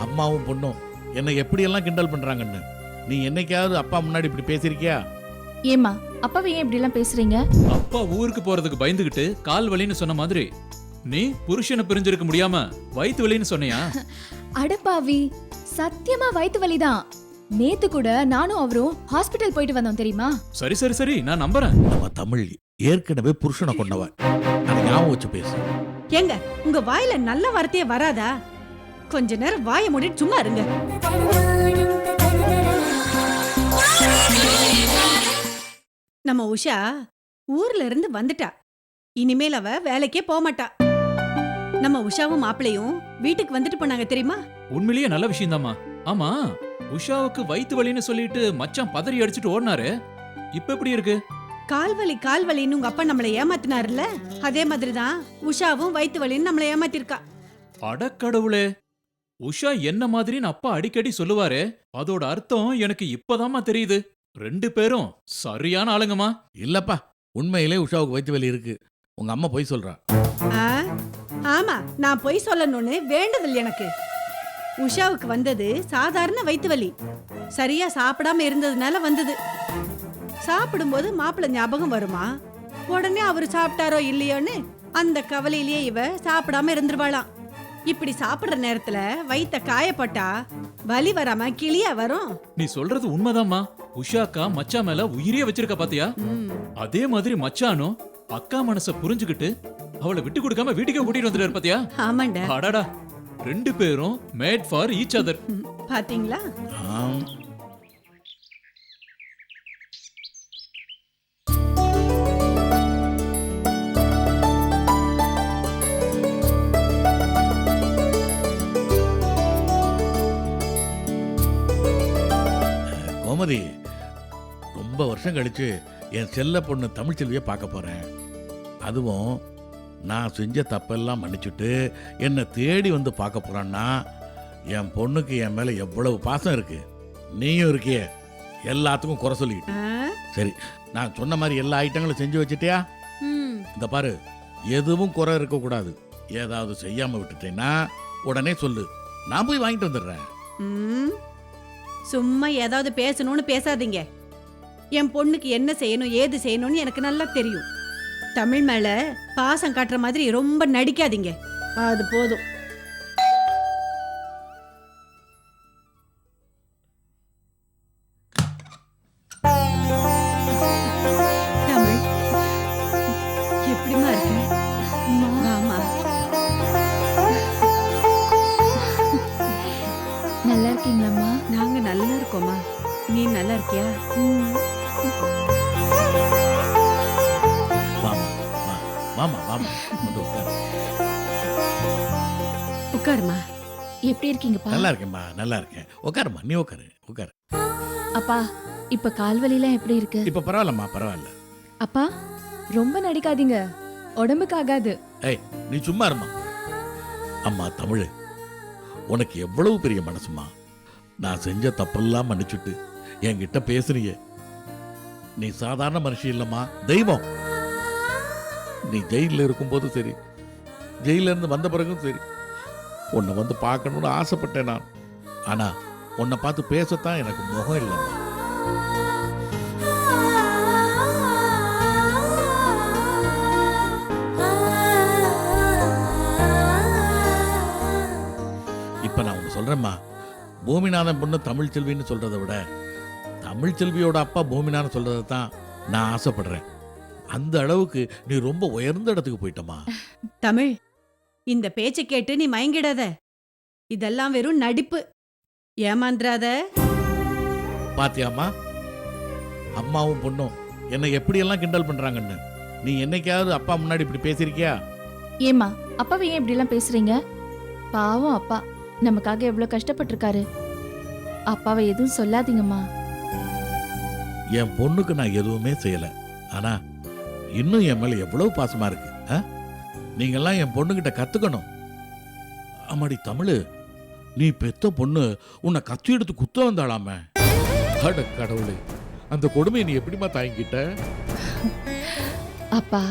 அம்மாவும் பொண்ணும் என்னை எப்படியெல்லாம் கிண்டல் பண்றாங்கன்னு நீ என்னைக்காவது அப்பா முன்னாடி இப்படி பேசியிருக்கியா? ஏமா அப்பாவை ஏன் இப்படி எல்லாம் பேசுறீங்க? அப்பா ஊருக்கு போறதுக்கு பயந்துகிட்டு கால் வலின்னு சொன்ன மாதிரி நீ புருஷனை பிரிஞ்சிருக்க முடியாம வயித்து வலின்னு சொன்னியா? அடப்பாவி, சத்தியமா வயித்து வலிதான். நேத்து கூட நானும் அவரும் ஹாஸ்பிடல் போயிட்டு வந்தோம் தெரியுமா? சரி சரி சரி, நான் நம்புறேன். நம்ம தமிழ் ஏற்கனவே புருஷனை கொண்டவ, அதை ஞாபகம் வச்சு பேசு. ஏங்க, உங்க வாயில நல்ல வார்த்தையே வராதா? கொஞ்ச நேரம் வாயை மூடிட்டு சும்மா இருங்க. நம்ம உஷா ஊர்ல இருந்து வந்துட்டா. இனிமேல் அவ வேலைக்கே போக மாட்டா. நம்ம உஷாவும் மாப்பிளையும் வீட்டுக்கு வந்துட்டு போனாங்க தெரியுமா? உண்மையிலேயே நல்ல விஷயம்தாம்மா. ஆமா, உஷாவுக்கு வயித்து வலின்னு சொல்லிட்டு மச்சான் பதறி அடிச்சுட்டு ஓடினாரு. இப்ப எப்படி இருக்கு? கால் வலின்னு உங்க அப்பா நம்மளை ஏமாத்தினாருல்ல, அதே மாதிரிதான் உஷாவும் வயித்து வலின்னு நம்மளை ஏமாத்திருக்கா. அடக்கடவுளே, உஷா என்ன மாதிரின்னு அப்பா அடிக்கடி சொல்லுவாரு. அதோட அர்த்தம் எனக்கு இப்பதாம்மா தெரியுது. ரெண்டு பேரும் சரியான ஆளுங்கம்மா. இல்லப்பா, உண்மையிலே உஷாவுக்கு வயிற்று வலி இருக்கு. உங்க அம்மா போய் சொல்றா. ஆ, ஆமா, நான் பொய் சொல்லணும்னு வேண்டதில்லை எனக்கு. உஷாவுக்கு வந்தது சாதாரண வயித்து வலி. சரியா சாப்பிடாம இருந்ததுனால வந்தது. சாப்பிடும்போது மாப்பிள்ளை ஞாபகம் வருமா? உடனே அவரு சாப்பிட்டாரோ இல்லையோன்னு அந்த கவலையிலேயே இவ சாப்பிடாம இருந்துருவாளாம். இப்படி சாப்பிடுற நேரத்துல வயித்த காயப்பட்டா வலி வராம கிளியா வரும். நீ சொல்றது உண்மைதாம்மா. உஷாக்கா மச்சா மேல உயிரியே வச்சிருக்க பாத்தியா? அதே மாதிரி மச்சானும் அக்கா மனச புரிஞ்சுகிட்டு அவளை விட்டு கொடுக்காம வீட்டுக்கே கூட்டிட்டு வந்துட்டாரு பாத்தியா? ஆமாண்டா. அடடா, ரெண்டு பேரும் மேட் ஃபார் ஈச் அதர். பாத்தீங்களா? ஆம். கோமதி, ரொம்ப வருஷம் கழிச்சு என் செல்ல பொண்ணு தமிழ்ச்செல்வியை பார்க்க போறேன். அதுவும் நான் செஞ்ச தப்பெல்லாம் மன்னிச்சுட்டு என்னை தேடி வந்து பார்க்க போறான்னா என் பொண்ணுக்கு என் மேல எவ்வளவு பாசம் இருக்கு. நீயும் இருக்கியே, எல்லாத்துக்கும் குறை சொல்லிக்கிட்டு. சரி, நான் சொன்ன மாதிரி எல்லா ஐட்டங்களும் செஞ்சு வச்சுட்டியா? இந்த பாரு, எதுவும் குறை இருக்க கூடாது. ஏதாவது செய்யாம விட்டுட்டேன்னா உடனே சொல்லு, நான் போய் வாங்கிட்டு வந்துடுறேன். சும்மா ஏதாவது பேசணும்னு பேசாதீங்க. என் பொண்ணுக்கு என்ன செய்யணும் ஏது செய்யணும்னு எனக்கு நல்லா தெரியும். தமிழ் மேல பாசம் காட்டுற மாதிரி ரொம்ப நடிக்காதீங்க, அது போதும். தமிழ், எப்படிமா இருக்கு? ஆமா, நல்லா இருக்கீங்களாம்மா? நாங்க நல்லா இருக்கோமா. நீ நல்லா இருக்கியா? வாமா வா, வாமா வாமா வந்து உட்காரு. உட்காருமா. எப்படி இருக்கீங்கப்பா? நல்லா இருக்கேம்மா, நல்லா இருக்கேன். உட்காருமா, நீ உட்காரு உட்காரு. அப்பா, இப்ப கால்வலிலாம் எப்படி இருக்கு? இப்ப பரவாயில்லம்மா, பரவாயில்ல. அப்பா, ரொம்ப நடிக்காதீங்க, உடம்புக்கு ஆகாது. ஏய், நீ சும்மா இருமா. அம்மா தமிழ், உனக்கு எவ்வளவு பெரிய மனசுமா. நான் செஞ்ச தப்பெல்லாம் மன்னிச்சுட்டு என்கிட்ட பேசுறிய. நீ சாதாரண மனுஷி இல்லம்மா, தெய்வம். நீ ஜெயில இருக்கும்போது சரி, ஜெயில இருந்து வந்த பிறகும் சரி, உன்னை வந்து பார்க்கணும்னு ஆசைப்பட்டேன் நான். ஆனா உன்னை பார்த்து பேசத்தான் எனக்கு முகம் இல்லைம்மா. இப்ப நான் ஒன்று சொல்றேம்மா, பூமிநாதன் பொண்ணு தமிழ்ச்செல்வின்னு சொல்றதை விட தமிழ்ச்செல்வியோட அப்பா பூமிநாதன் சொல்றதை தான் நான் ஆசைப்படுறேன். அந்த அளவுக்கு நீ ரொம்ப உயர்ந்த இடத்துக்கு போயிட்டமா. தமிழ், இந்த பேச்சை கேட்டு நீ மயங்கிடாத. இதெல்லாம் வெறும் நடிப்பு, ஏமாந்துராத. பாத்தியாம்மா, அம்மாவும் பொண்ணும் என்னை எப்படியெல்லாம் கிண்டல் பண்றாங்கன்னு நீ என்னைக்காவது அப்பா முன்னாடி இப்படி பேசியிருக்கியா? ஏமா அப்பாவை ஏன் இப்படி எல்லாம் பேசுறீங்க? பாவம் அப்பா நமக்காக எவ்வளவு கஷ்டப்பட்டிருக்காரு. அப்பாவை எதுவும் சொல்லாதீங்கம்மா. என் பொண்ணுக்கு நான் எதுவுமே செய்யல, ஆனா இன்னும் என் மேல எவ்வளவு பாசமா இருக்கு. நீங்கெல்லாம் என் பொண்ணுகிட்ட கத்துக்கணும். அம்மாடி தமிழ், நீ பெத்த பொண்ணு உன்னை கத்தி எடுத்து குத்த வந்தாளாம. அட கடவுளே, அந்த கொடுமையை நீ எப்படிமா தாங்கிட்ட? அப்பா,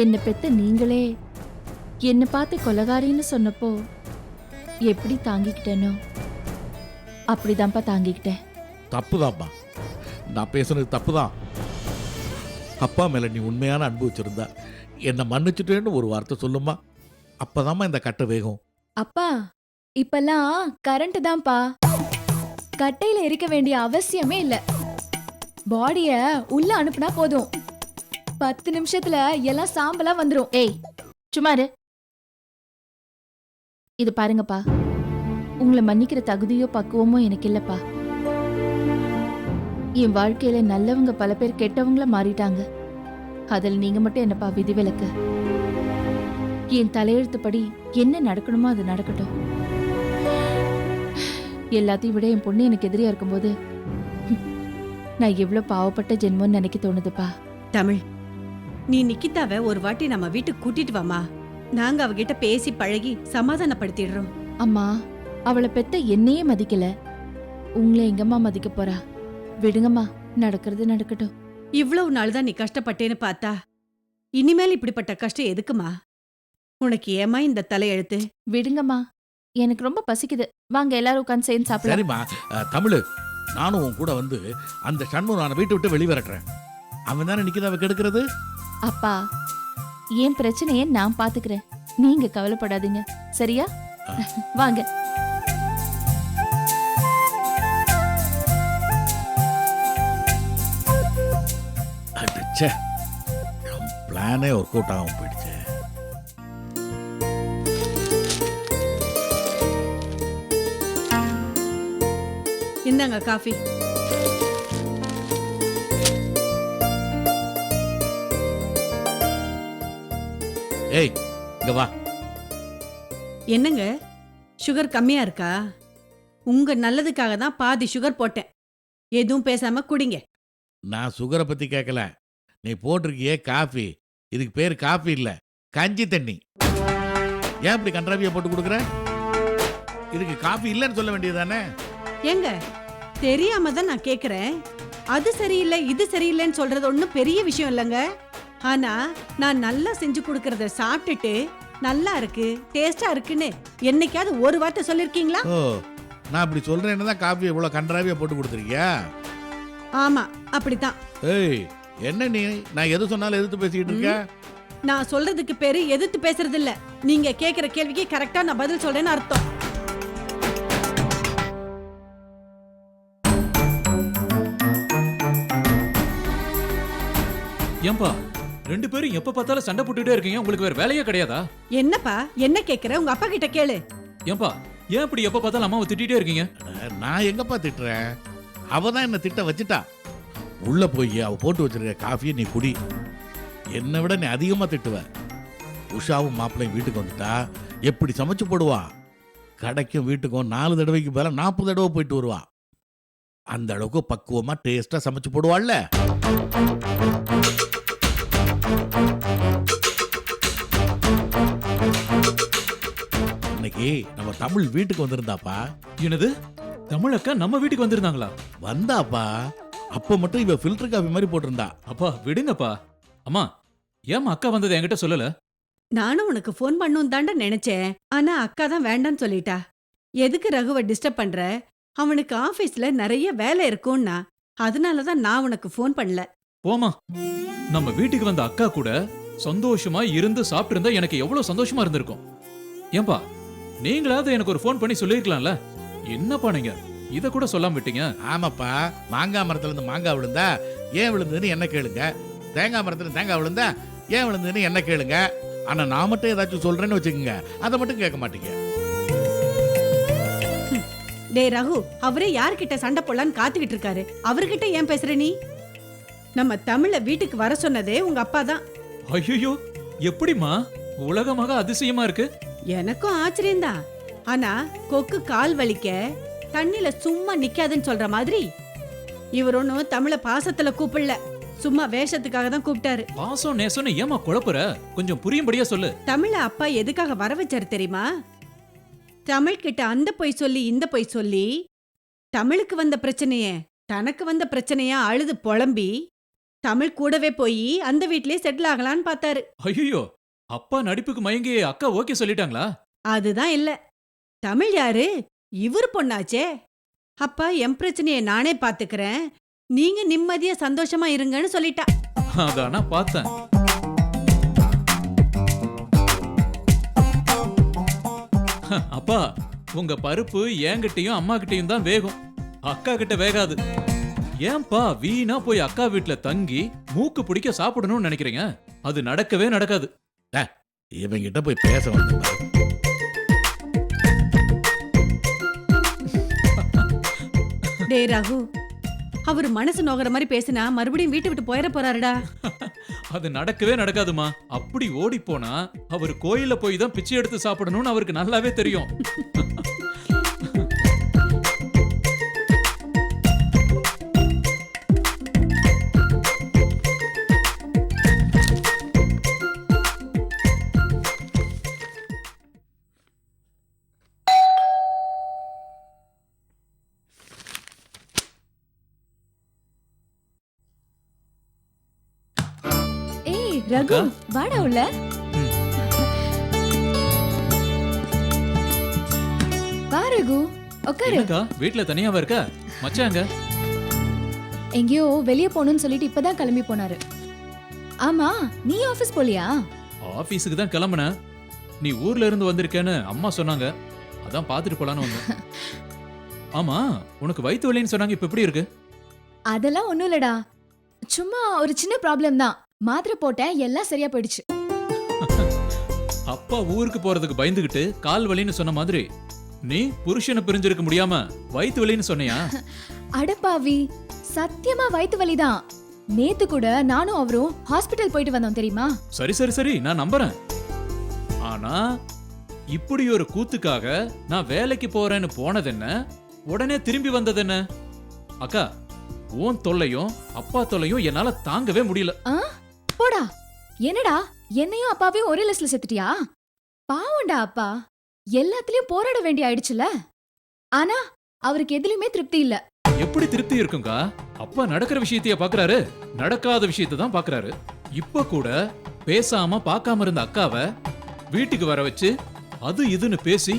என்ன பெத்த நீங்களே என்ன பார்த்து கொலகாரின்னு சொன்னப்போ எப்படி தாங்கிக்கிட்டேனோ அப்படிதான்ப்பா தாங்கிக்கிட்டேன். தப்புதாம்மா, நான் பேசுனது தப்புதான். அப்பா மேல நீ உண்மையான அன்பு வச்சிருந்தா என்னை மன்னிச்சுட்டேன்னு ஒரு வார்த்தை சொல்லுமா, அப்பதாம்மா இந்த கட்டை வேகும். அப்பா இப்பெல்லாம் கரண்ட் தான்ப்பா, கட்டையில எரிக்க வேண்டிய அவசியமே இல்ல. பாடிய உள்ள அனுப்புனா போதும், 10 நிமிஷத்துல எல்லாம் சாம்பலா வந்துரும். ஏய் சும்மா இரு. இது பாருங்கப்பா, உங்களை மன்னிக்கிற தகுதியோ பக்குவமோ எனக்கு இல்லப்பா. என் வாழ்க்கையில நல்லவங்க பல பேர் கெட்டவங்கள மாறிட்டாங்க. அதில் நீங்க மட்டும் என்னப்பா விதிவிலக்கு. என் தலையெழுத்துப்படி என்ன நடக்கணுமோ அது நடக்கட்டும். எல்லாத்தையும் விட என் பொண்ணு எனக்கு எதிரியா இருக்கும்போது நான் எவ்வளவு பாவப்பட்ட ஜென்மம்னு நினைக்க தோணுதுப்பா. தமிழ், நீ நிக்கிதாவை ஒரு வாட்டி நம்ம வீட்டுக்கு கூட்டிட்டு வாமா. நாங்க அவகிட்ட பேசி பழகி சமாதானப்படுத்திடுறோம். அம்மா, அவளை பெத்த என்னையே மதிக்கல, உங்களை எங்கம்மா மதிக்க போறா? விடுங்கம்மா, நடக்கிறது நடக்கட்டும். இவ்வளவு நாள் தான் நீ கஷ்டப்பட்டேன்னு பார்த்தா இனிமேல் இப்படிப்பட்ட கஷ்டம் எதுக்குமா? உனக்கு ஏமா இந்த தலையெழுத்து? விடுங்கம்மா, எனக்கு ரொம்ப பசிக்குது. வாங்க எல்லாரும் உட்காந்து சேர்ந்து சாப்பிடலாம். சரிம்மா, தமிழ், நானும் உன் கூட வந்து அந்த சண்முகனை வீட்டை விட்டு வெளிவரட்டுறேன். அவன் தானே நிக்கிதாவை கெடுக்கிறது. அப்பா, என் பிரச்சனையை நான் பாத்துக்கிறேன், நீங்க கவலைப்படாதீங்க, சரியா? வாங்க. அடச்சே, நம் பிளானே ஒர்க் அவுட் ஆகாம போயிடுச்சு. இந்தாங்க காஃபி. ஏய், இங்க வா. என்னங்க, சுகர் கம்மியா இருக்கா? உங்க நல்லதுக்காக தான் பாதி சுகர் போட்டேன். எதுவும் பேசாம குடிங்க. நான் சுகரை பத்தி கேட்கல. நீ போட்டிருக்கியே காஃபி, இதுக்கு பேர் காஃபி இல்ல, கஞ்சி தண்ணி. ஏன் இப்படி கன்றாவியா போட்டு கொடுக்குற? இதுக்கு காஃபி இல்லைன்னு சொல்ல வேண்டியதுதானே? ஏங்க, தெரியாம தான் நான் கேக்குறேன். அது சரியில்லை இது சரியில்லைன்னு சொல்றது ஒன்றும் பெரிய விஷயம் இல்லைங்க. ஆனா நான் நல்லா செஞ்சு கொடுக்கறத சாப்பிட்டுட்டு நல்லா இருக்கு டேஸ்டா இருக்குன்னு என்னைக்காவது ஒரு வார்த்தை சொல்லிருக்கீங்களா? ஓ, நான் அப்படி சொல்றேன்னு தான் காஃபி இவ்வளவு கன்றாவியா போட்டு கொடுத்துருக்கியா? ஆமா, அப்படித்தான். ஏய், என்ன நீ நான் எது சொன்னாலும் எதிர்த்து பேசிக்கிட்டு இருக்க? நான் சொல்றதுக்கு பேரு எதிர்த்து பேசுறது இல்ல. நீங்க கேக்குற கேள்விக்கு கரெக்டா நான் பதில் சொல்றேன்னு அர்த்தம். ஏன்பா ரெண்டு பேரும் எப்ப பார்த்தாலும் சண்டை போட்டுட்டே இருக்கீங்க, உங்களுக்கு வேற வேலையே கிடையாதா? என்னப்பா என்ன கேக்குற? உங்க அப்பா கிட்ட கேளு. ஏன்பா ஏன் இப்படி எப்ப பார்த்தாலும் அம்மாவை திட்டிட்டே இருக்கீங்க? அட, நான் எங்கப்பா திட்டுறேன்? அவ தான் என்ன திட்ட வச்சுட்டா. உள்ள போய் அவ போட்டு வச்சிருக்க காஃபியை நீ குடி. என்னை விட நீ அதிகமா திட்டுவ. உஷாவும் மாப்பிள்ளையும் வீட்டுக்கு வந்துட்டா எப்படி சமைச்சு போடுவா? கடைக்கும் வீட்டுக்கும் 4 தடவைக்கு மேல 40 தடவை போயிட்டு வருவா. அந்த அளவுக்கு பக்குவமா டேஸ்டா சமைச்சு போடுவாள்ல. இன்னைக்கு நம்ம தமிழ் வீட்டுக்கு வந்திருந்தாப்பா. என்னது, தமிழக்கா நம்ம வீட்டுக்கு வந்திருந்தாங்களா? வந்தாப்பா. அப்ப மட்டும் இவ ஃபில்டர் காஃபி மாதிரி போட்டிருந்தா. அப்பா விடுங்கப்பா. அம்மா, ஏம்மா அக்கா வந்தது என்கிட்ட சொல்லல? நானும் உனக்கு ஃபோன் பண்ணும் தாண்டா நினைச்சேன். ஆனா அக்கா தான் வேண்டான்னு சொல்லிட்டா. எதுக்கு ரகுவை டிஸ்டர்ப் பண்ற? அவனுக்கு ஆபீஸ்ல நிறைய வேலை இருக்கும்னா அதனாலதான் நான் உனக்கு ஃபோன் பண்ணல. போமா, நம்ம வீட்டுக்கு வந்த அக்கா கூட சந்தோஷமா இருந்து சாப்பிட்டு இருந்தா எனக்கு எவ்வளவு சந்தோஷமா இருந்திருக்கும். ஏன்பா, நீங்களாவது எனக்கு ஒரு ஃபோன் பண்ணி சொல்லிருக்கலாம்ல. என்னப்பா நீங்க இத கூட சொல்லாம விட்டீங்க? ஆமாப்பா, மாங்காய் மரத்துல இருந்து மாங்காய் விழுந்தா ஏன் விழுந்ததுன்னு என்ன கேளுங்க. தேங்காய் மரத்துல தேங்காய் விழுந்தா ஏன் விழுந்ததுன்னு என்ன கேளுங்க. ஆனா நான் மட்டும் ஏதாச்சும் சொல்றேன்னு வச்சுக்கோங்க, அதை மட்டும் கேட்க மாட்டீங்க. டேய் ரகு, அவரே யார்கிட்ட சண்டை போடலான்னு காத்துக்கிட்டு இருக்காரு. அவர்கிட்ட ஏன் பேசுற நீ? நம்ம தமிழ வீட்டுக்கு வர சொன்னதே உங்க அப்பா தான். ஐயோ, எப்படிமா? உலகமாக அதிசயமா இருக்கு. எனக்கும் ஆச்சரியம்தான். ஆனா கொக்கு கால் வலிக்க தண்ணில சும்மா நிக்காதுன்னு சொல்ற மாதிரி இவர் ஒன்னும் தமிழ பாசத்துல கூப்பிடல, சும்மா வேஷத்துக்காக தான் கூப்பிட்டாரு. பாசம் நேசம்னு ஏமா குழப்புற? கொஞ்சம் புரியும்படியா சொல்லு. தமிழ அப்பா எதுக்காக வர வச்சாரு தெரியுமா? தமிழ் கிட்ட அந்த பொய் சொல்லி இந்த பொய் சொல்லி தமிழுக்கு வந்த பிரச்சனைய தனக்கு வந்த பிரச்சனையா அழுது புலம்பி தமிழ் கூடவே போய் அந்த வீட்லயே செட்டில் ஆகலான்னு பார்த்தாரு. ஐயோ, அப்பா நடிப்புக்கு மயங்கி அக்கா ஓகே சொல்லிட்டாங்களா? அதுதான் இல்ல, தமிழ் யாரு? இவர் பொண்ணாச்சே. அப்பா என் பிரச்சனையை நானே பாத்துக்கிறேன், நீங்க நிம்மதியா சந்தோஷமா இருங்கன்னு சொல்லிட்டா. அதானா பார்த்தேன். அப்பா, உங்க பருப்பு என்கிட்டயும் அம்மா கிட்டயும் தான் வேகும், அக்கா கிட்ட வேகாது. ஏன்பா வீணா போய் அக்கா வீட்ல தங்கி மூக்கு பிடிக்க சாப்பிடணும்னு நினைக்கிறீங்க? அது நடக்கவே நடக்காது. இவங்கிட்ட போய் பேச வந்து டே ரகு, அவர் மனசு நோகிற மாதிரி பேசினா மறுபடியும் வீட்டை விட்டு போயிட போறாருடா. அது நடக்கவே நடக்காதுமா. அப்படி ஓடி போனா அவர் கோயில்ல போய் தான் பிச்சை எடுத்து சாப்பிடணும்னு அவருக்கு நல்லாவே தெரியும். ஏய் ரகு, அக்கா? வாடா உள்ள. வா ரகு, உட்காரு. என்னக்கா வீட்ல தனியாவா இருக்க? மச்சாங்க எங்கேயோ வெளியே போகணும்னு சொல்லிட்டு இப்பதான் கிளம்பி போனாரு. ஆமா, நீ ஆபீஸ் போலியா? ஆபீஸுக்கு தான் கிளம்புனேன். நீ ஊர்ல இருந்து வந்திருக்கேன்னு அம்மா சொன்னாங்க, அதான் பாத்துட்டு போலான்னு வந்தேன். ஆமா, உனக்கு வயித்து வலின்னு சொன்னாங்க, இப்ப எப்படி இருக்கு? அதெல்லாம் ஒண்ணும் இல்லடா, சும்மா ஒரு சின்ன ப்ராப்ளம் தான். மாத்திரை போட்டேன், எல்லாம் சரியா போயிடுச்சு. அப்பா ஊருக்கு போறதுக்கு பயந்துகிட்டு கால் வலின்னு சொன்ன மாதிரி நீ புருஷனை பிரிஞ்சிருக்க முடியாம வயித்து வலின்னு சொன்னியா? அடப்பாவி, சத்தியமா வயித்து வலிதான். நேத்து கூட நானும் அவரும் ஹாஸ்பிட்டல் போயிட்டு வந்தோம் தெரியுமா? சரி சரி சரி, நான் நம்புறேன். ஆனா இப்படி ஒரு கூத்துக்காக நான் வேலைக்கு போறேன்னு போனது என்ன, உடனே திரும்பி வந்தது என்ன? அக்கா, உன் தொல்லையும் அப்பா தொல்லையும் என்னால தாங்கவே முடியல. போடா. என்னடா, என்னையும் அப்பாவையும் ஒரே லிஸ்ட்ல செத்துட்டியா? பாவம்டா அப்பா, எல்லாத்துலயும் போராட வேண்டிய ஆயிடுச்சுல. ஆனா அவருக்கு எதுலயுமே திருப்தி இல்ல. எப்படி திருப்தி இருக்குங்கா? அப்பா நடக்கிற விஷயத்தைய பாக்குறாரு, நடக்காத விஷயத்தை தான் பாக்குறாரு. இப்ப கூட பேசாம பார்க்காம இருந்த அக்காவை வீட்டுக்கு வர வச்சு அது இதுன்னு பேசி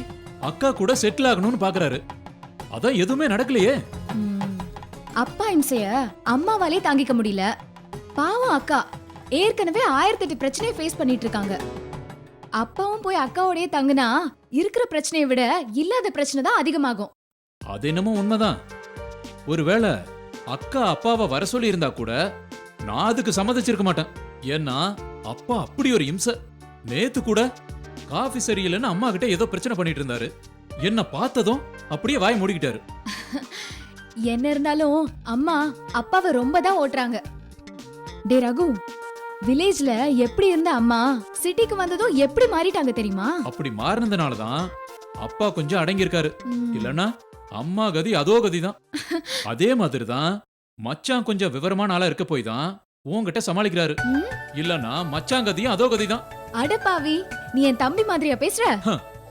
அக்கா கூட செட்டில் ஆகணும்னு பாக்குறாரு. அதான் எதுவுமே நடக்கலையே. ம், அப்பா இம்சைய அம்மாவாலே தாங்கிக்க முடியல. பாவம் அக்கா ஏற்கனவே 1008 பிரச்சனையை ஃபேஸ் பண்ணிட்டு இருக்காங்க. அப்பாவும் போய் அக்காவோடயே தங்குனா இருக்கிற பிரச்சனையை விட இல்லாத பிரச்சனை தான் அதிகமாகும். அது என்னமோ உண்மைதான். ஒருவேளை அக்கா அப்பாவை வர சொல்லி இருந்தா கூட நான் அதுக்கு சம்மதிச்சிருக்க மாட்டேன். ஏன்னா அப்பா அப்படி ஒரு இம்சை. நேத்து கூட காஃபி சரியில்லைன்னு அம்மா கிட்ட ஏதோ பிரச்சனை பண்ணிட்டு இருந்தாரு. என்ன பார்த்ததும் அப்படியே வாய் மூடிக்கிட்டாரு. என்ன இருந்தாலும் அம்மா அப்பாவை ரொம்ப தான் ஓட்டுறாங்க. டே ரகு, வில்லேஜ்ல எப்படி இருந்த அம்மா சிட்டிக்கு வந்ததும் எப்படி மாறிட்டாங்க தெரியுமா? அப்படி மாறினதுனால தான் அப்பா கொஞ்சம் அடங்கி இருக்காரு. ம். இல்லன்னா அம்மா கதி அதோ கதி தான். அதே மாதிரி தான் மச்சான் கொஞ்சம் விவரமான ஆளா இருக்க போய் தான் உன்கிட்ட சமாளிக்கிறாரு. ம்? இல்லன்னா மச்சான் கதியும் அதோ கதி தான். அடப்பாவி, நீ என் தம்பி மாதிரியா பேசுற?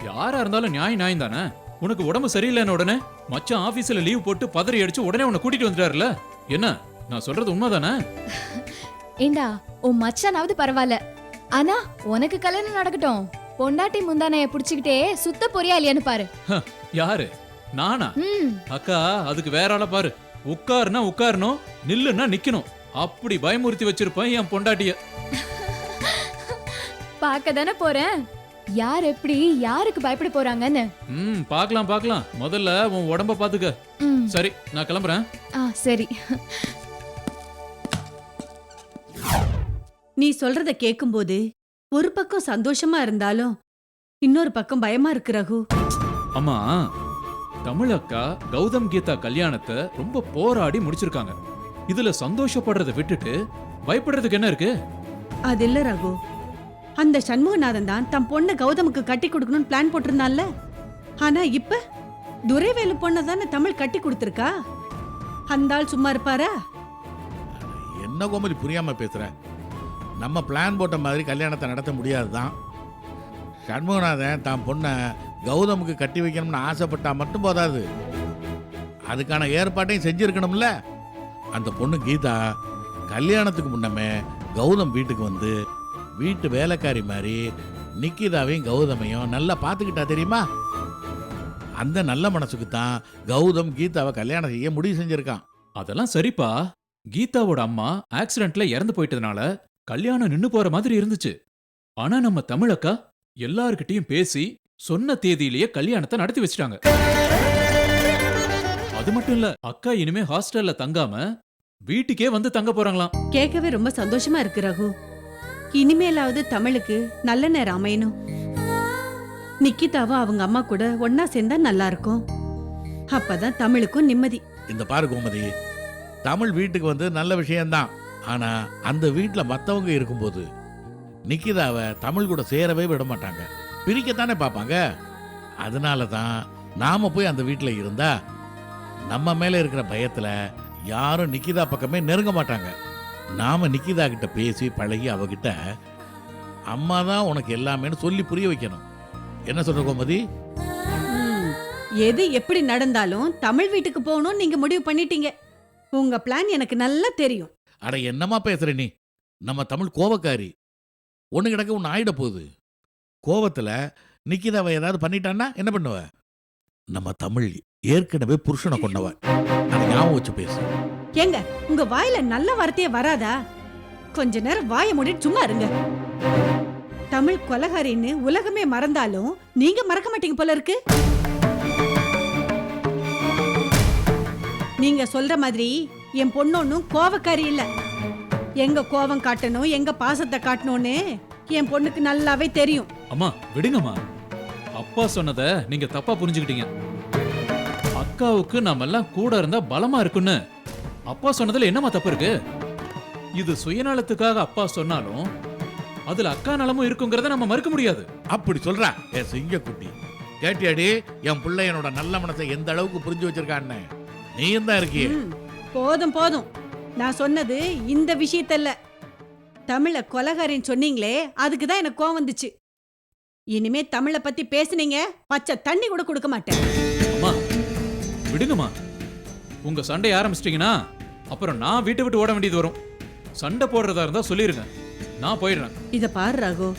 யாரா இருந்தாலும் நியாயம் தானே. உனக்கு உடம்பு சரியில்லைன்னு உடனே மச்சான் ஆபீஸ்ல லீவ் போட்டு பதறி அடிச்சு உடனே உன்னை கூட்டிட்டு வந்துட்டாருல. என்ன நான் சொல்றது உண்மைதானே? ஏண்டா, உன் மச்சானாவது பரவாயில்ல. ஆனா உனக்கு கல்யாணம் நடக்கட்டும், பொண்டாட்டி முந்தானைய புடிச்சுக்கிட்டே சுத்த பொரியா இல்லையான்னு பாரு. யாரு, நானா? ம், அக்கா அதுக்கு வேற ஆள பாரு. உட்காருனா உட்காரணும், நில்லுன்னா நிக்கணும். அப்படி பயமுறுத்தி வச்சிருப்பேன் என் பொண்டாட்டிய. பார்க்க தானே போறேன், யார் எப்படி யாருக்கு பயப்பட போறாங்கன்னு. பார்க்கலாம் பார்க்கலாம். முதல்ல உன் உடம்ப பாத்துக்க. ம், சரி, நான் கிளம்புறேன். சரி. நீ சொல்றத கேக்கும்போது ஒரு பக்கம் சந்தோஷமா இருந்தாலும் இன்னொரு பக்கம் பயமா இருக்கு ரகு. அம்மா, தமிழ் அக்கா கௌதம் கீதா கல்யாணத்தை ரொம்ப போராடி முடிச்சிருக்காங்க. இதுல சந்தோஷப்படுறதை விட்டுட்டு பயப்படுறதுக்கு என்ன இருக்கு? அது இல்ல ரகு, அந்த சண்முகநாதன் தான் தம் பொண்ணை கௌதமுக்கு கட்டி கொடுக்கணும்னு பிளான் போட்டிருந்தான்ல. ஆனா இப்ப துரைவேலு பொண்ணை தானே தமிழ் கட்டி கொடுத்திருக்கா. அந்த ஆள் சும்மா இருப்பாரா? என்ன கோமதி புரியாம பேசுற? நம்ம பிளான் போட்ட மாதிரி கல்யாணத்தை நடத்த முடியாது தான். சண்முகநாதன் தான் பொண்ணை கௌதமுக்கு கட்டி வைக்கணும்னு ஆசைப்பட்டா மட்டும் போதாது, அதுக்கான ஏற்பாட்டையும் செஞ்சிருக்கணும்ல. அந்த பொண்ணு கீதா கல்யாணத்துக்கு முன்னமே கௌதம் வீட்டுக்கு வந்து வீட்டு வேலைக்காரி மாதிரி நிக்கிதாவையும் கௌதமையும் நல்லா பார்த்துக்கிட்டா தெரியுமா? அந்த நல்ல மனசுக்கு தான் கௌதம் கீதாவை கல்யாணம் செய்ய முடிவு செஞ்சிருக்கான். அதெல்லாம் சரிப்பா. கீதாவோட அம்மா ஆக்சிடென்ட்ல இறந்து போயிட்டதுனால கல்யாணம் நின்னு போற மாதிரி இருந்துச்சு. ஆனா நம்ம தமிழக்கா எல்லார்கிட்டயும் பேசி சொன்ன தேதியிலேயே கல்யாணத்தை நடத்தி வச்சிட்டாங்க. அது மட்டும் இல்ல, அக்கா இனிமே ஹாஸ்டல்ல தங்காம வீட்டுக்கே வந்து தங்க போறாங்களாம். கேட்கவே ரொம்ப சந்தோஷமா இருக்கு ரகு. இனிமேலாவது தமிழுக்கு நல்ல நேரம் அமையணும். நிக்கிதாவும் அவங்க அம்மா கூட ஒன்னா சேர்ந்தா நல்லா இருக்கும். அப்பதான் தமிழுக்கும் நிம்மதி. இந்த பாரு கோமதி, தமிழ் வீட்டுக்கு வந்து நல்ல விஷயம்தான். ஆனா அந்த வீட்டுல மத்தவங்க இருக்கும்போது நிக்கிதாவை தமிழ் கூட சேரவே விட மாட்டாங்க, பிரிக்கத்தானே பார்ப்பாங்க. அதனால தான் நாம போய் அந்த வீட்டுல இருந்தா நம்ம மேல இருக்கிற பயத்துல யாரும் நிக்கிதா பக்கமே நெருங்க மாட்டாங்க. நாம நிக்கிதா கிட்ட பேசி பழகி அவகிட்ட அம்மா தான் உனக்கு எல்லாமேன்னு சொல்லி புரிய வைக்கணும். என்ன சொல்ற கோமதி? ம், எது எப்படி நடந்தாலும் தமிழ் வீட்டுக்கு போகணும்னு நீங்க முடிவு பண்ணிட்டீங்க. உங்க பிளான் எனக்கு நல்லா தெரியும். அட என்னம்மா பேசுற நீ? நம்ம தமிழ் கோவக்காரி. ஒண்ணு கிடக்க ஒன்று ஆயிட போகுது. கோவத்துல நிக்கிதாவை ஏதாவது பண்ணிட்டான்னா என்ன பண்ணுவ? நம்ம தமிழ் ஏற்கனவே புருஷனை கொண்டவ, அதை ஞாபகம் வச்சு பேசு. ஏங்க, உங்க வாயில நல்ல வார்த்தையே வராதா? கொஞ்ச நேரம் வாயை மூடிட்டு சும்மா இருங்க. தமிழ் கொலகாரின்னு உலகமே மறந்தாலும் நீங்க மறக்க மாட்டீங்க போல இருக்கு. நீங்க சொல்ற மாதிரி என் பொண்ணு ஒன்னும் கோவக்காரி இல்ல. எங்க கோவம் காட்டணும், எங்க பாசத்தை காட்டணும்னு என் பொண்ணுக்கு நல்லாவே தெரியும். அம்மா விடுங்கம்மா. அப்பா சொன்னத நீங்க தப்பா புரிஞ்சுக்கிட்டீங்க. அக்காவுக்கு நாம எல்லாம் கூட இருந்தா பலமா இருக்குன்னு அப்பா சொன்னதுல என்னமா தப்பு இருக்கு? இது சுயநலத்துக்காக அப்பா சொன்னாலும் அதுல அக்கா நலமும் இருக்குங்கிறத நம்ம மறுக்க முடியாது. அப்படி சொல்றா என் சிங்கக்குட்டி. கேட்டியாடி என் பிள்ளை என்னோட நல்ல மனசை எந்த அளவுக்கு புரிஞ்சு வச்சிருக்கான்னு? நீயும் தான் இருக்கிய. ம், போதும் போதும். நான் சொன்னது இந்த விஷயத்தல்ல. தமிழ கொலகாரின்னு சொன்னீங்களே, அதுக்கு தான் எனக்கு கோவம் வந்துச்சு. இனிமே தமிழை பத்தி பேசுனீங்க, பச்சை தண்ணி கூட கொடுக்க மாட்டேன். அம்மா விடுங்கம்மா. உங்க சண்டை ஆரம்பிச்சிட்டீங்கன்னா அப்புறம் நான் வீட்டை விட்டு ஓட வேண்டியது வரும். சண்டை போடுறதா இருந்தா சொல்லிருங்க, நான் போயிடுறேன். இத பாரு ரகு,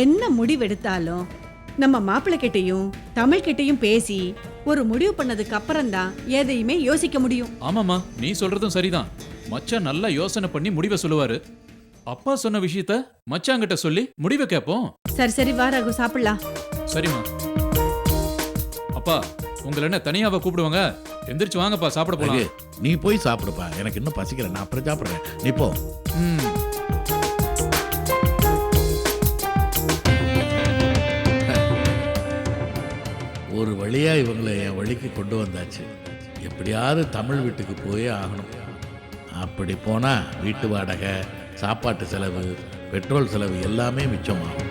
என்ன முடிவெடுத்தாலும் நம்ம மாப்பிள்ளை கிட்டையும் தமிழ் கிட்டையும் பேசி ஒரு முடிவு பண்ணதுக்கு அப்புறம் தான் எதையுமே யோசிக்க முடியும். ஆமாம்மா, நீ சொல்றதும் சரிதான். மச்சான் நல்லா யோசனை பண்ணி முடிவை சொல்லுவாரு. அப்பா சொன்ன விஷயத்த மச்சாங்கிட்ட சொல்லி முடிவை கேட்போம். சரி சரி, வா ரகு, சாப்பிடலாம். சரிம்மா. அப்பா உங்களை என்ன தனியாவா கூப்பிடுவாங்க? எந்திரிச்சு வாங்கப்பா, சாப்பிட போலாம். ரகு, நீ போய் சாப்பிடுப்பா. எனக்கு இன்னும் பசிக்கல, நான் அப்புறம் சாப்பிடுறேன். நீ போ. ம். ஒரு வழியா இவங்களை என் வழிக்கு கொண்டு வந்தாச்சு. எப்படியாவது தமிழ் வீட்டுக்கு போயே ஆகணும். அப்படி போனா வீட்டு வாடகை, சாப்பாட்டு செலவு, பெட்ரோல் செலவு எல்லாமே மிச்சமாகும்.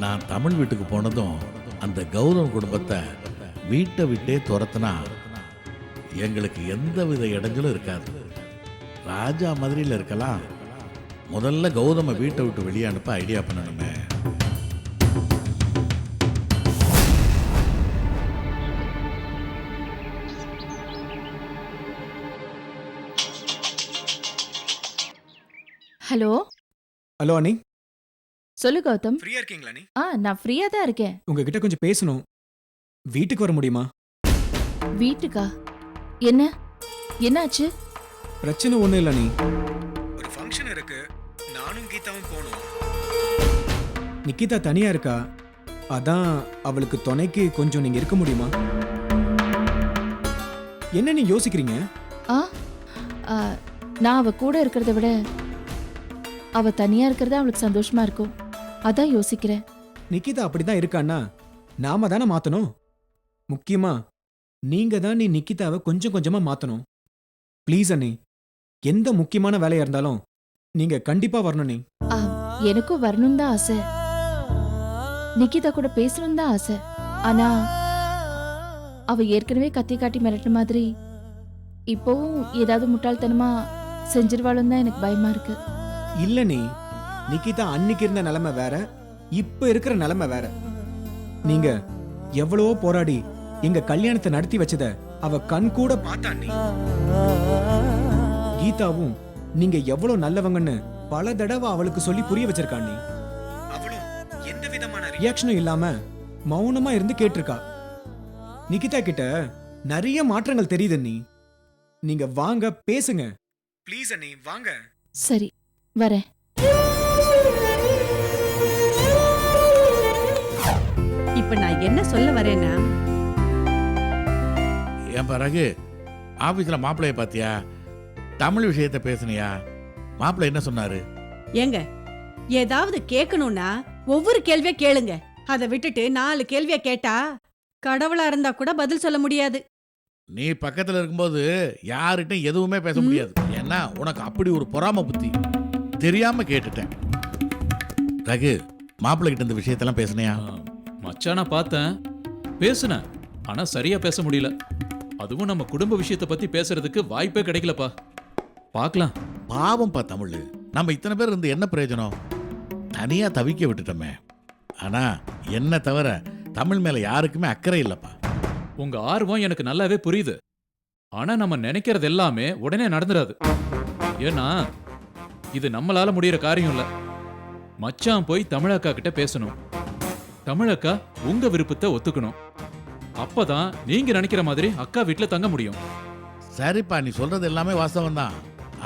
நான் தமிழ் வீட்டுக்கு போனதும் அந்த கௌதம் குடும்பத்தை வீட்டை விட்டே துரத்துனா எங்களுக்கு எந்தவித இடைஞ்சலும் இருக்காது. ராஜா மாதிரியில் இருக்கலாம். முதல்ல கௌதமை வீட்டை விட்டு வெளியே அனுப்ப ஐடியா பண்ணணுமே. ஹலோ ஹலோ அண்ணி, சொல்லு கௌதம். ஃப்ரீயா இருக்கீங்களா அண்ணி? நான் ஃப்ரீயா தான் இருக்கேன். உங்ககிட்ட கொஞ்சம் பேசணும். வீட்டுக்கு வர முடியுமா? வீட்டுக்கா? என்ன என்னாச்சு? பிரச்சனை ஒண்ணும் இல்ல அண்ணி. ஒரு ஃபங்க்ஷன் இருக்கு, நானும் கீதாவும் போகணும். நிக்கிதா தனியா இருக்கா, அதான் அவளுக்கு துணைக்கு கொஞ்சம் நீங்க இருக்க முடியுமா? என்ன நீ யோசிக்கிறீங்க? ஆ ஆ, நான் அவ கூட இருக்கிறத விட அவ தனியா இருக்கிறது அவளுக்கு சந்தோஷமா இருக்கும், அதான் யோசிக்கிறேன். நிக்கிதா அப்படிதான் இருக்கான்னா நாம தானே மாத்தணும். முக்கியமா நீங்க தான் நீ நிக்கிதாவை கொஞ்சம் கொஞ்சமா மாத்தணும். ப்ளீஸ் அண்ணி, எந்த முக்கியமான வேலையா இருந்தாலும் நீங்க கண்டிப்பா வரணும் நீ. ஆ, எனக்கும் வரணும் தான் ஆசை, நிக்கிதா கூட பேசணும் தான் ஆசை. ஆனா அவ ஏற்கனவே கத்தி காட்டி மிரட்டுற மாதிரி இப்போவும் ஏதாவது முட்டாள்தனமா செஞ்சிருவாளுன்னு தான் எனக்கு பயமா இருக்கு. இல்ல நீ, நிக்கிதா அன்னைக்கு இருந்த நிலைமை வேற, இப்ப இருக்கிற நிலைமை வேற. நீங்க எவ்வளவோ போராடி எங்க கல்யாணத்தை நடத்தி வச்சத அவ கண் கூட பார்த்தா நீ. கீதாவும் நீங்க எவ்வளவு நல்லவங்கன்னு பல தடவை அவளுக்கு சொல்லி புரிய வச்சிருக்கா நீ. அவளும் எந்த விதமான ரியாக்ஷனும் இல்லாம மௌனமா இருந்து கேட்டிருக்கா. நிகிதா கிட்ட நிறைய மாற்றங்கள் தெரியுது அண்ணி. நீங்க வாங்க பேசுங்க ப்ளீஸ் அண்ணி, வாங்க. சரி வரேன். இப்ப நான் என்ன சொல்ல வரேன்னா, என் பிறகு ஆபீஸ்ல மாப்பிள்ளைய பாத்தியா? தமிழ் விஷயத்தை பேசுனியா? மாப்பிள்ளை என்ன சொன்னாரு? ஏங்க ஏதாவது கேட்கணும்னா ஒவ்வொரு கேள்வியா கேளுங்க. அதை விட்டுட்டு 4 கேள்வியா கேட்டா கடவுளா இருந்தா கூட பதில் சொல்ல முடியாது. நீ பக்கத்துல இருக்கும்போது யார்கிட்டும் எதுவுமே பேச முடியாது. ஏன்னா உனக்கு அப்படி ஒரு பொறாம புத்தி. தெரியாம கேட்டுட்டேன். ரகு, மாப்பிள்ளை கிட்ட இந்த விஷயத்தெல்லாம் பேசுனியா? மச்சானா பார்த்தேன், பேசுனேன். ஆனா சரியா பேச முடியல. அதுவும் நம்ம குடும்ப விஷயத்தை பத்தி பேசுறதுக்கு வாய்ப்பே கிடைக்கலப்பா. பார்க்கலாம். பாவம்ப்பா தமிழ். நம்ம இத்தனை பேர் இருந்து என்ன பிரயோஜனம்? தனியா தவிக்க விட்டுட்டோமே. ஆனா என்ன தவிர தமிழ் மேல யாருக்குமே அக்கறை இல்லப்பா. உங்க ஆர்வம் எனக்கு நல்லாவே புரியுது. ஆனா நம்ம நினைக்கிறது எல்லாமே உடனே நடந்துராது. ஏன்னா இது நம்மளால முடியற காரியம் இல்ல. மச்சான் போய் தமிழக்கா கிட்ட பேசணும். தமிழக்கா உங்க விருப்பத்தை ஒத்துக்கணும். அப்பதான் நீங்க நினைக்கிற மாதிரி அக்கா வீட்டுல தங்க முடியும். சரிப்பா, நீ சொல்றது எல்லாமே வாஸ்தவம் தான்.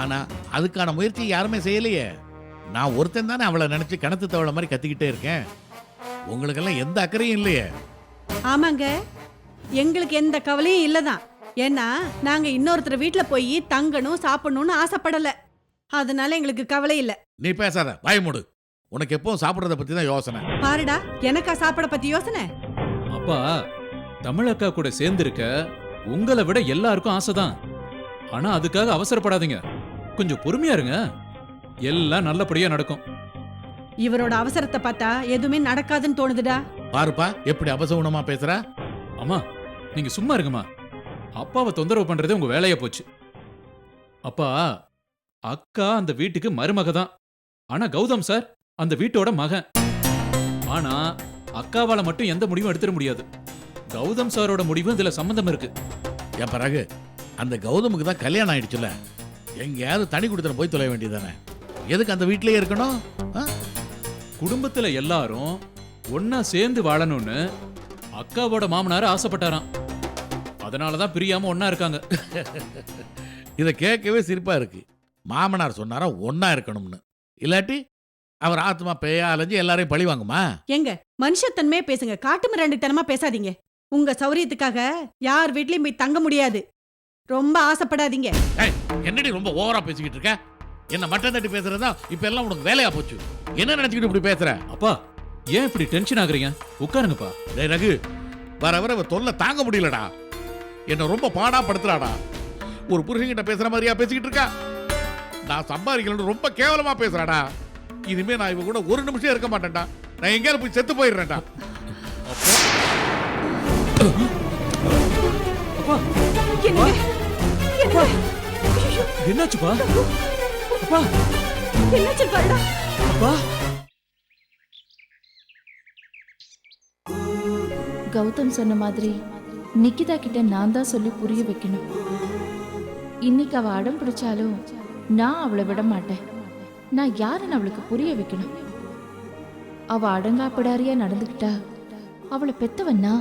ஆனா அதுக்கான முயற்சி யாருமே செய்யலையே. நான் ஒருத்தன் தானே அவளை நினைச்சு கணத்து தவளை மாதிரி கத்திக்கிட்டே இருக்கேன். உங்களுக்கெல்லாம் எந்த அக்கறையும் இல்லையே. ஆமாங்க, எங்களுக்கு எந்த கவலையும் இல்லதான். ஏன்னா நாங்க இன்னொருத்தர் வீட்டுல போய் தங்கணும் சாப்பிடணும்னு ஆசைப்படல. அதனால எங்களுக்கு கவலை இல்ல. நீ பேசாத, வாய் மூடு. உனக்கு எப்பவும் சாப்பிட்றத பத்தி தான் யோசனை. பாருடா, எனக்கா சாப்பிட பத்தி யோசனை? அப்பா, தமிழக்கா கூட சேர்ந்திருக்க உங்களை விட எல்லாருக்கும் ஆசைதான். ஆனா அதுக்காக அவசரப்படாதீங்க. கொஞ்சம் பொறுமையா இருங்க. எல்லாம் நல்லபடியா நடக்கும். இவரோட அவசரத்தை பார்த்தா எதுவுமே நடக்காதுன்னு தோணுதுடா. பாருப்பா எப்படி அபசகுணமா பேசுற. அம்மா, நீங்க சும்மா இருங்கம்மா. அப்பாவை தொந்தரவு பண்றதே உங்க வேலையா போச்சு. அப்பா, அக்கா அந்த வீட்டுக்கு மருமக தான். ஆனா கௌதம் சார் அந்த வீட்டோட மகன். ஆனா அக்காவால மட்டும் எந்த முடிவும் எடுத்துட முடியாது. கௌதம் சாரோட முடிவும் இதுல சம்பந்தம் இருக்கு. என் பிறகு அந்த கௌதமுக்கு தான் கல்யாணம் ஆயிடுச்சுல, எங்கேயாவது தனி கொடுத்துட போய் தொலை வேண்டியதானே. எதுக்கு அந்த வீட்டிலேயே இருக்கணும்? குடும்பத்துல எல்லாரும் ஒன்னா சேர்ந்து வாழணும்னு அக்காவோட மாமனார் ஆசைப்பட்டாராம். அதனாலதான் பிரியாம ஒன்னா இருக்காங்க. இதை கேட்கவே சிரிப்பா இருக்கு. மாமனார் சொன்னாரா ஒன்னா இருக்கணும்னு. இல்லாட்டி அவர் ஆத்மா பேயா அலைஞ்சு எல்லாரையும் பழி வாங்குமா? எங்க மனுஷத்தன்மையே பேசுங்க, காட்டு மிராண்டித்தனமா பேசாதீங்க. உங்க சௌரியத்துக்காக யார் வீட்லயும் போய் தங்க முடியாது. ரொம்ப ஆசைப்படாதீங்க. ஏய், என்னடி ரொம்ப ஓவரா பேசிக்கிட்டு இருக்க? என்ன மட்டம் தட்டி பேசுறதா இப்ப எல்லாம் உனக்கு வேலையா போச்சு. என்ன நினைச்சுக்கிட்டு இப்படி பேசுற? அப்பா, ஏன் இப்படி டென்ஷன் ஆகுறீங்க? உட்காருங்கப்பா. டேய் ரகு, வர வர அவ தொல்லை தாங்க முடியலடா. என்ன ரொம்ப பாடா படுத்துறாடா. ஒரு புருஷன்கிட்ட பேசுற மாதிரியா பேசிக்கிட்டு இருக்கா? நான் சம்பாதிக்கணும்னு ரொம்ப கேவலமா பேசுறாடா. இனிமே நான் இவ கூட ஒரு நிமிஷம் இருக்க மாட்டேன்டா. நான் எங்கேயாவது போய் செத்து போயிடுறேன்டா. அப்பா, என்னங்க? என்னங்க? என்னாச்சுப்பா? அப்பா, என்னாச்சு பாருடா. அப்பா. கௌதம் சொன்ன மாதிரி நிக்கிதா கிட்ட நான் தான் சொல்லி புரிய வைக்கணும். இன்னைக்கு அவ அடம் பிடிச்சாலும் நான் அவளை விட மாட்டேன். நான் யாருன்னு அவளுக்கு புரிய வைக்கணும். அவ அடங்காப்பிடாரியா நடந்துக்கிட்டா அவளை பெத்தவன்னா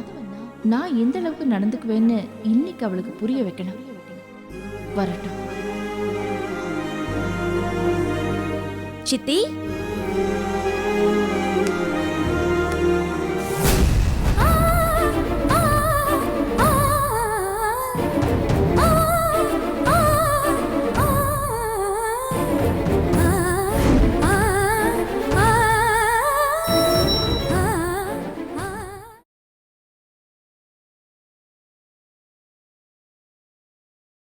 நான் எந்த அளவுக்கு நடந்துக்குவேன்னு இன்னைக்கு அவளுக்கு புரிய வைக்கணும். வரட்டும். சித்தி,